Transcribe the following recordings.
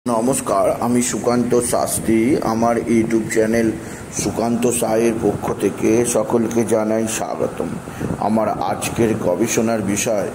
নমস্কার, আমি সুকান্ত শাস্ত্রী। আমার ইউটিউব চ্যানেল সুকান্ত সায়ের পক্ষ থেকে সকলকে জানাই স্বাগতম। আমার আজকের গবেষণার বিষয়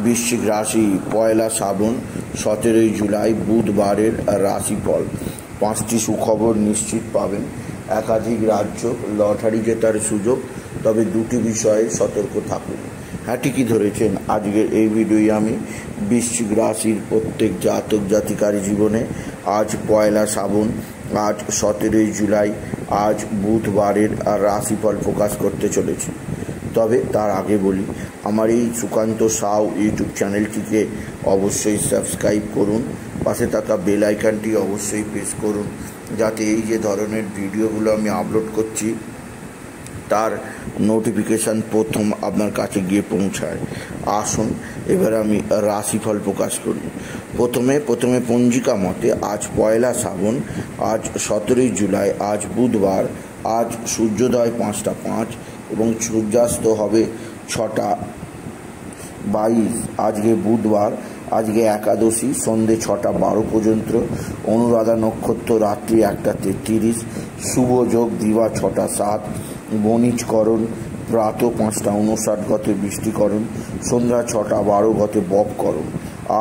বৃশ্চিক রাশি, পয়লা শ্রাবণ 17 জুলাই বুধবারের রাশিফল। 5টি সুখবর নিশ্চিত পাবেন, একাধিক রাজ্য, লটারি জেতার সুযোগ, তবে 2টি বিষয়ে সতর্ক থাকুন। হ্যাঁ, ঠিকই ধরেছেন। আজকের এই ভিডিওয়ে আমি বৃশ্চিক রাশির প্রত্যেক জাতক জাতিকার জীবনে আজ পয়লা শ্রাবণ, আজ 17 জুলাই, আজ বুধবারের রাশিফল প্রকাশ করতে চলেছি। তবে তার আগে বলি, আমার এই সুকান্ত সাউ ইউটিউব চ্যানেলটিকে অবশ্যই সাবস্ক্রাইব করুন, পাশে থাকা বেল আইকনটি অবশ্যই প্রেস করুন, যাতে এই যে ধরনের ভিডিওগুলো আমি আপলোড করছি তার নোটিফিকেশান প্রথম আপনার কাছে গিয়ে পৌঁছায়। আসুন এবার আমি রাশিফল প্রকাশ করি। প্রথমে পঞ্জিকা মতে আজ পয়লা শ্রাবণ, আজ 17 জুলাই, আজ বুধবার, আজ সূর্যোদয় 5টা 5 এবং সূর্যাস্ত হবে 6টা 22। আজকে বুধবার, আজকে একাদশী, সন্ধে 6টা 12 পর্যন্ত, অনুরাধা নক্ষত্র রাত্রি 1টা 33, শুভ যোগ দিবা 6টা 7, বণিজকরণ প্রাত 5টা 59 গতে বৃষ্টিকরণ, সন্ধ্যা 6টা 12 গতে বপকরণ।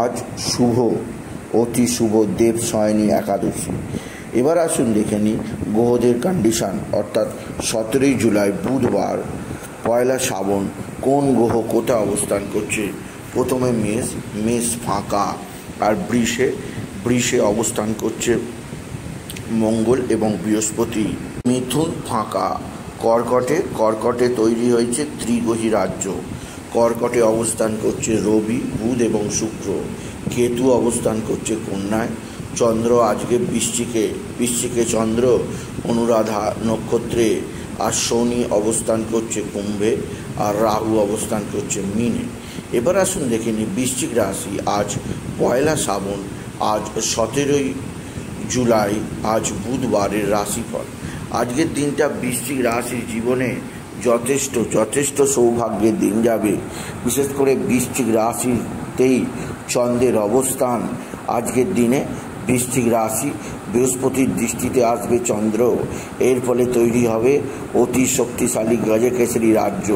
আজ শুভ, অতি শুভ দেব শয়নী একাদশী। এবার আসুন দেখে নিই গ্রহদের কন্ডিশান, অর্থাৎ 17 জুলাই বুধবার পয়লা শ্রাবণ কোন গ্রহ কোথায় অবস্থান করছে। প্রথমে মেষ ফাঁকা, আর বৃষে অবস্থান করছে মঙ্গল এবং বৃহস্পতি। মিথুন ফাঁকা, কর্কটে তৈরি হয়েছে ত্রিগ্রহী রাজ্য। কর্কটে অবস্থান করছে রবি, বুধ এবং শুক্র। কেতু অবস্থান করছে কন্যায়। চন্দ্র আজকে বৃশ্চিকে চন্দ্র অনুরাধা নক্ষত্রে। আর শনি অবস্থান করছে কুম্ভে, আর রাহু অবস্থান করছে মীনে। এবার আসুন দেখে নিই বৃশ্চিক রাশি, আজ পয়লা শ্রাবণ, আজ 17 জুলাই, আজ বুধবারের রাশিফল। আজকের দিনটা বৃশ্চিক রাশির জীবনে যথেষ্ট সৌভাগ্যের দিন যাবে। বিশেষ করে বৃশ্চিক রাশিতেই চন্দ্রের অবস্থান। আজকের দিনে বৃশ্চিক রাশি, বৃহস্পতির দৃষ্টিতে আসবে চন্দ্র। এর ফলে তৈরি হবে অতি শক্তিশালী গজকেশরী রাজ্য।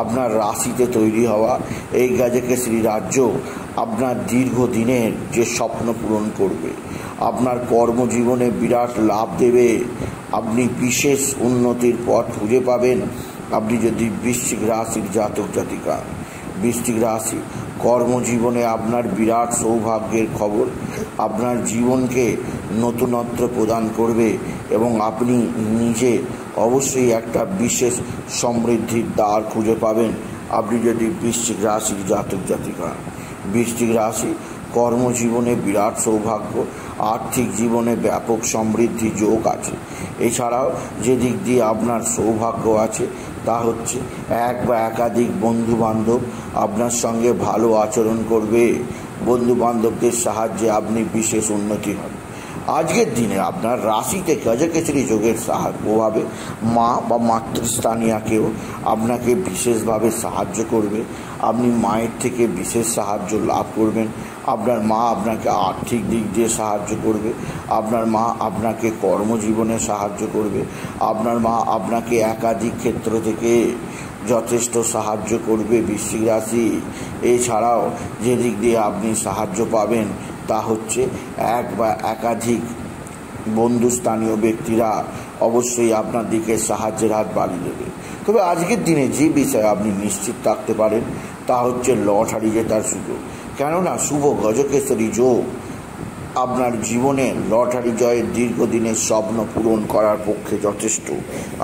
আপনার রাশিতে তৈরি হওয়া এই গজকেশরী রাজ্য আপনার দীর্ঘদিনের যে স্বপ্ন পূরণ করবে, আপনার কর্মজীবনে বিরাট লাভ দেবে। আপনি বিশেষ উন্নতির পথ খুঁজে পাবেন আপনি যদি বৃশ্চিক রাশির জাতক জাতিকা। বৃশ্চিক রাশি কর্মজীবনে আপনার বিরাট সৌভাগ্যের খবর, আপনার জীবনকে নতুনত্ব প্রদান করবে এবং আপনি নিজে অবশ্যই একটা বিশেষ সমৃদ্ধির দ্বার খুঁজে পাবেন আপনি যদি বৃশ্চিক রাশির জাতক জাতিকা। বৃশ্চিক রাশি কর্মজীবনে বিরাট সৌভাগ্য, আর্থিক জীবনে ব্যাপক সমৃদ্ধি যোগ আছে। এছাড়াও যে দিক দিয়ে আপনার সৌভাগ্য আছে তা হচ্ছে এক বা একাধিক বন্ধুবান্ধব আপনার সঙ্গে ভালো আচরণ করবে। বন্ধুবান্ধবদের সাহায্যে আপনি বিশেষ উন্নতি হবে। আজকের দিনে আপনার রাশিতে গজকেশরী যোগের প্রভাবে মা বা মাতৃস্থানীয়াকেও আপনাকে বিশেষভাবে সাহায্য করবে। আপনি মায়ের থেকে বিশেষ সাহায্য লাভ করবেন। আপনার মা আপনাকে আর্থিক দিক দিয়ে সাহায্য করবে, আপনার মা আপনাকে কর্মজীবনে সাহায্য করবে, আপনার মা আপনাকে একাধিক ক্ষেত্র থেকে যথেষ্ট সাহায্য করবে বৃশ্চিক রাশি। এছাড়াও যে দিক দিয়ে আপনি সাহায্য পাবেন তা হচ্ছে এক বা একাধিক বন্ধুস্থানীয় ব্যক্তিরা অবশ্যই আপনার দিকে সাহায্যের হাত বাড়িয়ে দেবে। তবে আজকের দিনে যে বিষয়ে আপনি নিশ্চিত থাকতে পারেন তা হচ্ছে লটারি জেতার সুযোগ। কেননা শুভ গজকেশরী যোগ আপনার জীবনে লটারি জয়ের দীর্ঘদিনের স্বপ্ন পূরণ করার পক্ষে যথেষ্ট।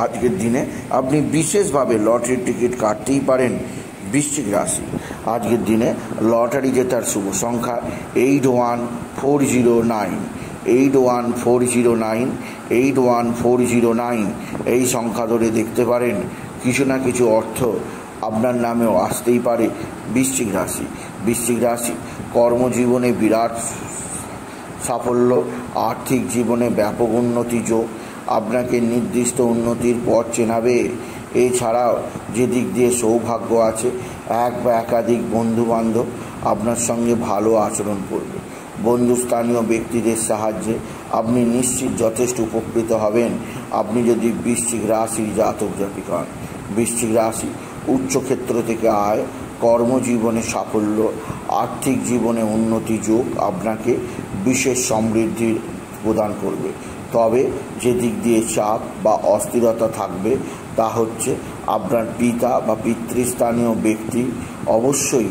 আজকের দিনে আপনি বিশেষভাবে লটারির টিকিট কাটতেই পারেন বৃশ্চিক রাশি। আজকের দিনে লটারি জেতার শুভ সংখ্যা 81409, 81409, 81409। এই সংখ্যা ধরে দেখতে পারেন কিছু না কিছু অর্থ আপনার নামেও আসতেই পারে বৃশ্চিক রাশি। বৃশ্চিক রাশি কর্মজীবনে বিরাট সাফল্য, আর্থিক জীবনে ব্যাপক উন্নতি যোগ আপনাকে নির্দিষ্ট উন্নতির পথ চেনাবে। এছাড়াও যে দিক দিয়ে সৌভাগ্য আছে, এক বা একাধিক বন্ধুবান্ধব আপনার সঙ্গে ভালো আচরণ করবে। বন্ধুস্থানীয় ব্যক্তিদের সাহায্যে আপনি নিশ্চিত যথেষ্ট উপকৃত হবেন। আপনি যদি বৃশ্চিক রাশির জাতক জাতিক হন, বৃশ্চিক রাশি উচ্চক্ষেত্র থেকে আয়, কর্মজীবনে সাফল্য, আর্থিক জীবনে উন্নতি যোগ আপনাকে বিশেষ সমৃদ্ধির প্রদান করবে। তবে যে দিক দিয়ে চাপ বা অস্থিরতা থাকবে তা হচ্ছে আপনার পিতা বা পিতৃস্থানীয় ব্যক্তি অবশ্যই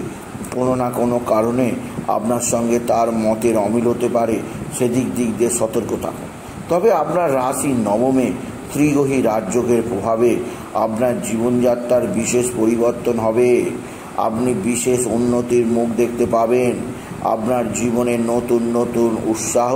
কোনো না কোনো কারণে আপনার সঙ্গে তার মতের অমিল হতে পারে, সেদিক দিয়ে সতর্ক থাকুন। তবে আপনার রাশি নবমে ত্রিগ্রহী রাজযোগের প্রভাবে আপনার জীবনযাত্রার বিশেষ পরিবর্তন হবে। আপনি বিশেষ উন্নতির মুখ দেখতে পাবেন। আপনার জীবনে নতুন নতুন উৎসাহ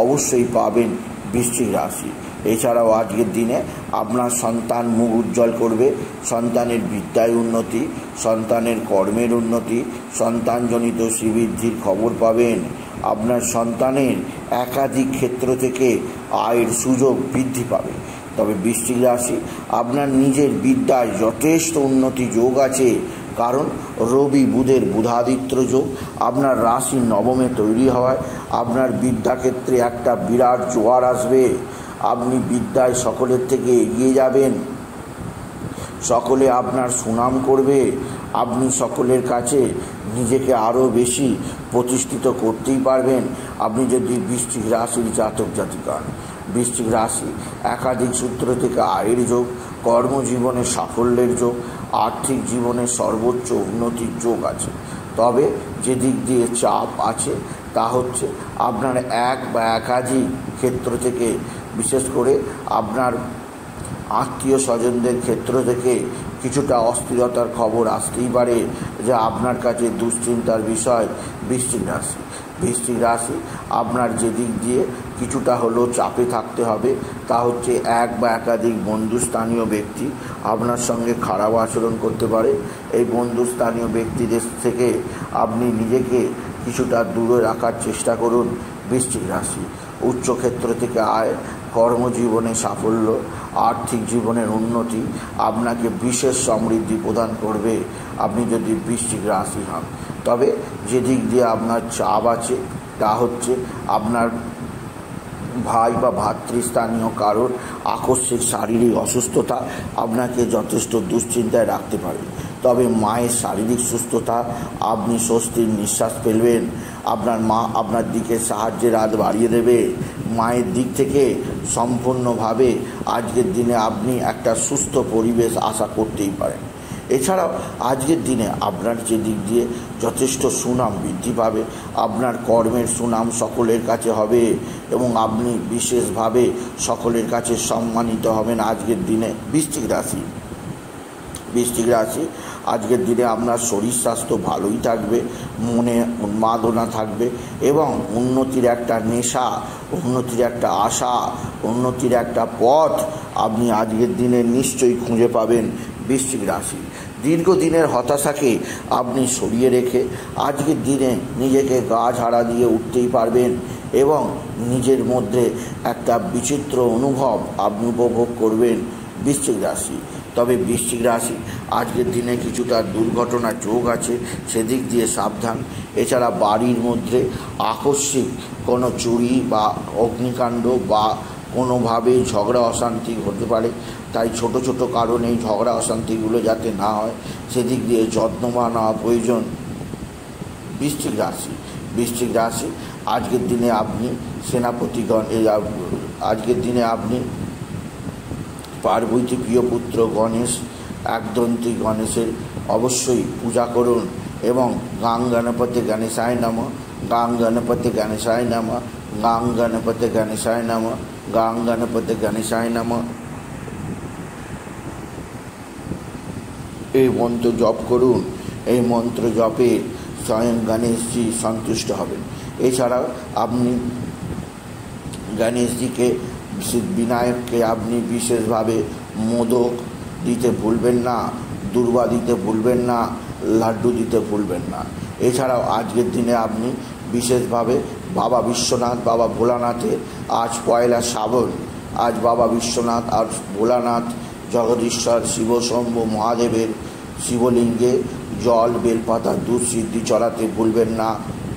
অবশ্যই পাবেন বৃশ্চিক রাশি। এছাড়াও আজকের দিনে আপনার সন্তান মুখ উজ্জ্বল করবে। সন্তানের বিদ্যায় উন্নতি, সন্তানের কর্মের উন্নতি, সন্তানজনিত শ্রীবৃদ্ধির খবর পাবেন। আপনার সন্তানের একাধিক ক্ষেত্র থেকে আয়ের সুযোগ বৃদ্ধি পাবে। তবে বৃশ্চিক রাশি আপনার নিজের বিদ্যায় যথেষ্ট উন্নতি যোগ আছে, কারণ রবি বুধের বুধাদিত্য যোগ আপনার রাশি নবমে তৈরি হওয়ায় আপনার বিদ্যাক্ষেত্রে একটা বিরাট জোয়ার আসবে। আপনি বিদ্যায় সকলের থেকে এগিয়ে যাবেন, সকলে আপনার সুনাম করবে। আপনি সকলের কাছে নিজেকে আরও বেশি প্রতিষ্ঠিত করতেই পারবেন। আপনি যদি বৃশ্চিক রাশির জাতক জাতিক হন, বৃশ্চিক রাশি একাধিক সূত্র থেকে আয়ের যোগ, কর্মজীবনে সাফল্যের যোগ, আর্থিক জীবনে সর্বোচ্চ উন্নতির যোগ আছে। তবে যে দিক দিয়ে চাপ আছে তা হচ্ছে আপনার এক বা একাধিক ক্ষেত্র থেকে, বিশেষ করে আপনার আত্মীয় স্বজনদের ক্ষেত্র থেকে কিছুটা অস্থিরতার খবর আসতেই পারে, যা আপনার কাছে দুশ্চিন্তার বিষয়। বৃশ্চিক রাশি, বৃশ্চিক রাশি আপনার যে দিক দিয়ে কিছুটা হলেও চাপে থাকতে হবে তা হচ্ছে এক বা একাধিক বন্ধুস্থানীয় ব্যক্তি আপনার সঙ্গে খারাপ আচরণ করতে পারে। এই বন্ধুস্থানীয় ব্যক্তিদের থেকে আপনি নিজেকে কিছুটা দূরে রাখার চেষ্টা করুন। বৃশ্চিক রাশি উচ্চক্ষেত্র থেকে আয়, কর্মজীবনে সাফল্য, আর্থিক জীবনের উন্নতি আপনাকে বিশেষ সমৃদ্ধি প্রদান করবে আপনি যদি বৃশ্চিক রাশি হন। তবে যে দিক দিয়ে আপনার চাপ আছে তা হচ্ছে আপনার ভাই বা ভাতৃস্থানীয় কারোর আকস্মিক শারীরিক অসুস্থতা আপনাকে যথেষ্ট দুশ্চিন্তায় রাখতে পারে। তবে মায়ের শারীরিক সুস্থতা আপনি স্বস্তির নিঃশ্বাস ফেলবেন। আপনার মা আপনার দিকে সাহায্যের হাত বাড়িয়ে দেবে। মায়ের দিক থেকে সম্পূর্ণভাবে আজকের দিনে আপনি একটা সুস্থ পরিবেশ আশা করতেই পারেন। এছাড়াও আজকের দিনে আপনার যে দিক দিয়ে যথেষ্ট সুনাম বৃদ্ধি পাবে, আপনার কর্মের সুনাম সকলের কাছে হবে এবং আপনি বিশেষভাবে সকলের কাছে সম্মানিত হবেন আজকের দিনে। বৃশ্চিক রাশি, বৃশ্চিক রাশি আজকের দিনে আপনার শরীর স্বাস্থ্য ভালোই থাকবে, মনে উন্মাদনা থাকবে এবং উন্নতির একটা নেশা, উন্নতির একটা আশা, উন্নতির একটা পথ আপনি আজকের দিনে নিশ্চয়ই খুঁজে পাবেন। বৃশ্চিক রাশি দীর্ঘদিনের হতাশাকে আপনি সরিয়ে রেখে আজকের দিনে নিজেকে গা ঝাড়া দিয়ে উঠতেই পারবেন এবং নিজের মধ্যে একটা বিচিত্র অনুভব আপনি উপভোগ করবেন। বৃশ্চিক রাশি, তবে বৃশ্চিক রাশি আজকের দিনে কিছুটা দুর্ঘটনা যোগ আছে, সেদিক দিয়ে সাবধান। এছাড়া বাড়ির মধ্যে আকস্মিক কোনো চুরি বা অগ্নিকাণ্ড বা কোনোভাবে ঝগড়া অশান্তি হতে পারে, তাই ছোট ছোট কারণে এই ঝগড়া অশান্তিগুলো যাতে না হয় সেদিক দিয়ে যত্নবান হওয়া প্রয়োজন। বৃশ্চিক রাশি, বৃশ্চিক রাশি আজকের দিনে আপনি সেনাপতিগণ, আজকের দিনে আপনি পার্বতী প্রিয় পুত্র গণেশ, একদন্তী গণেশের অবশ্যই পূজা করুন এবং গাং গণপতি গণেশায় নমঃ, গাং গণপতি গণেশায় নমঃ, গাং গণপতি গণেশায় নমঃ, গাং গণপতি গণেশায় নমঃ এই মন্ত্র জপ করুন। এই মন্ত্র জপে স্বয়ং গণেশজি সন্তুষ্ট হবেন। এছাড়াও আপনি গণেশজিকে, বিনায়ককে আপনি বিশেষভাবে মোদক দিতে ভুলবেন না, দুর্বা দিতে ভুলবেন না, লাড্ডু দিতে ভুলবেন না। এছাড়াও আজকের দিনে আপনি বিশেষভাবে বাবা বিশ্বনাথ, বাবা ভোলানাথের আজ পয়লা শ্রাবণ, আজ বাবা বিশ্বনাথ আর ভোলানাথ, জগদীশ্বর, শিবশম্ভু মহাদেবের শিবলিঙ্গে জল, বেলপাতা, দুধ সিদ্ধি চড়াতে ভুলবেন না।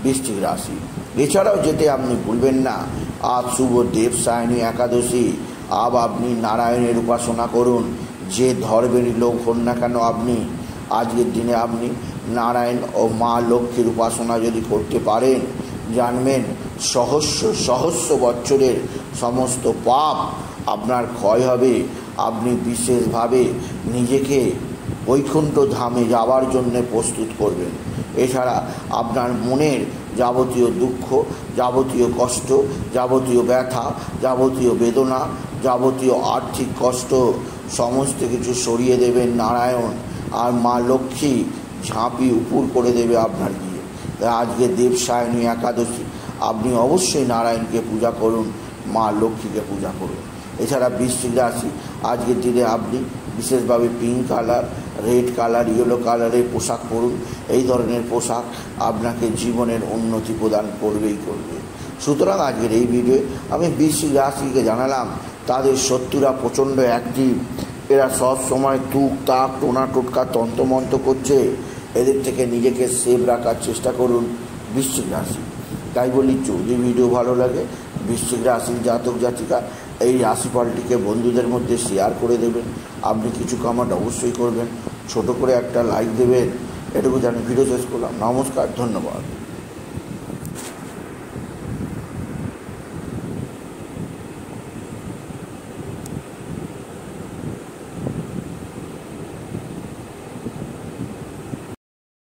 বৃশ্চিক রাশি, এছাড়াও যেতে আপনি ভুলবেন না, আজ শুভ দেবসায়নী একাদশী। আজ আপনি নারায়ণের উপাসনা করুন। যে ধর্মেরই লোক হন না কেন, আপনি আজকের দিনে আপনি নারায়ণ ও মা লক্ষ্মীর উপাসনা যদি করতে পারেন, জানবেন সহস্র সহস্র বছরের সমস্ত পাপ আপনার ক্ষয় হবে। আপনি বিশেষভাবে নিজেকে বৈকুণ্ঠ ধামে যাওয়ার জন্য প্রস্তুত করবেন। এছাড়া আপনার মনের যাবতীয় দুঃখ, যাবতীয় কষ্ট, যাবতীয় ব্যথা, যাবতীয় বেদনা, যাবতীয় আর্থিক কষ্ট সমস্ত কিছু সরিয়ে দেবেন নারায়ণ, আর মা লক্ষ্মী ঝাঁপি উপর করে দেবে আপনার গিয়ে। আজকে দেবসায়নী একাদশী, আপনি অবশ্যই নারায়ণকে পূজা করুন, মা লক্ষ্মীকে পূজা করুন। এছাড়া বৃশ্চিক রাশি, আজকের দিনে আপনি বিশেষভাবে pink colour, red colour, yellow কালারের পোশাক পরুন। এই ধরনের পোশাক আপনাকে জীবনের উন্নতি প্রদান করবেই করবে। সুতরাং আজকের এই ভিডিওয়ে আমি বৃশ্চিক রাশিকে জানালাম, তাদের শত্রুরা প্রচণ্ড অ্যাক্টিভ। এরা সব সময় তুক তাক টোনা টোটকা তন্ত্রমন্ত্র করছে। এদের থেকে নিজেকে সেভ রাখার চেষ্টা করুন বৃশ্চিক রাশি। তাই বলি, যদি ভিডিও ভালো লাগে, বৃশ্চিক রাশির জাতক জাতিকা এই রাশিফলটিকে বন্ধুদের মধ্যে শেয়ার করে দেবেন। আপনি কিছু কমেন্ট অবশ্যই করবেন, ছোট করে একটা লাইক দেবেন। এটুকু জানি ভিডিও শেষ করলাম। নমস্কার, ধন্যবাদ।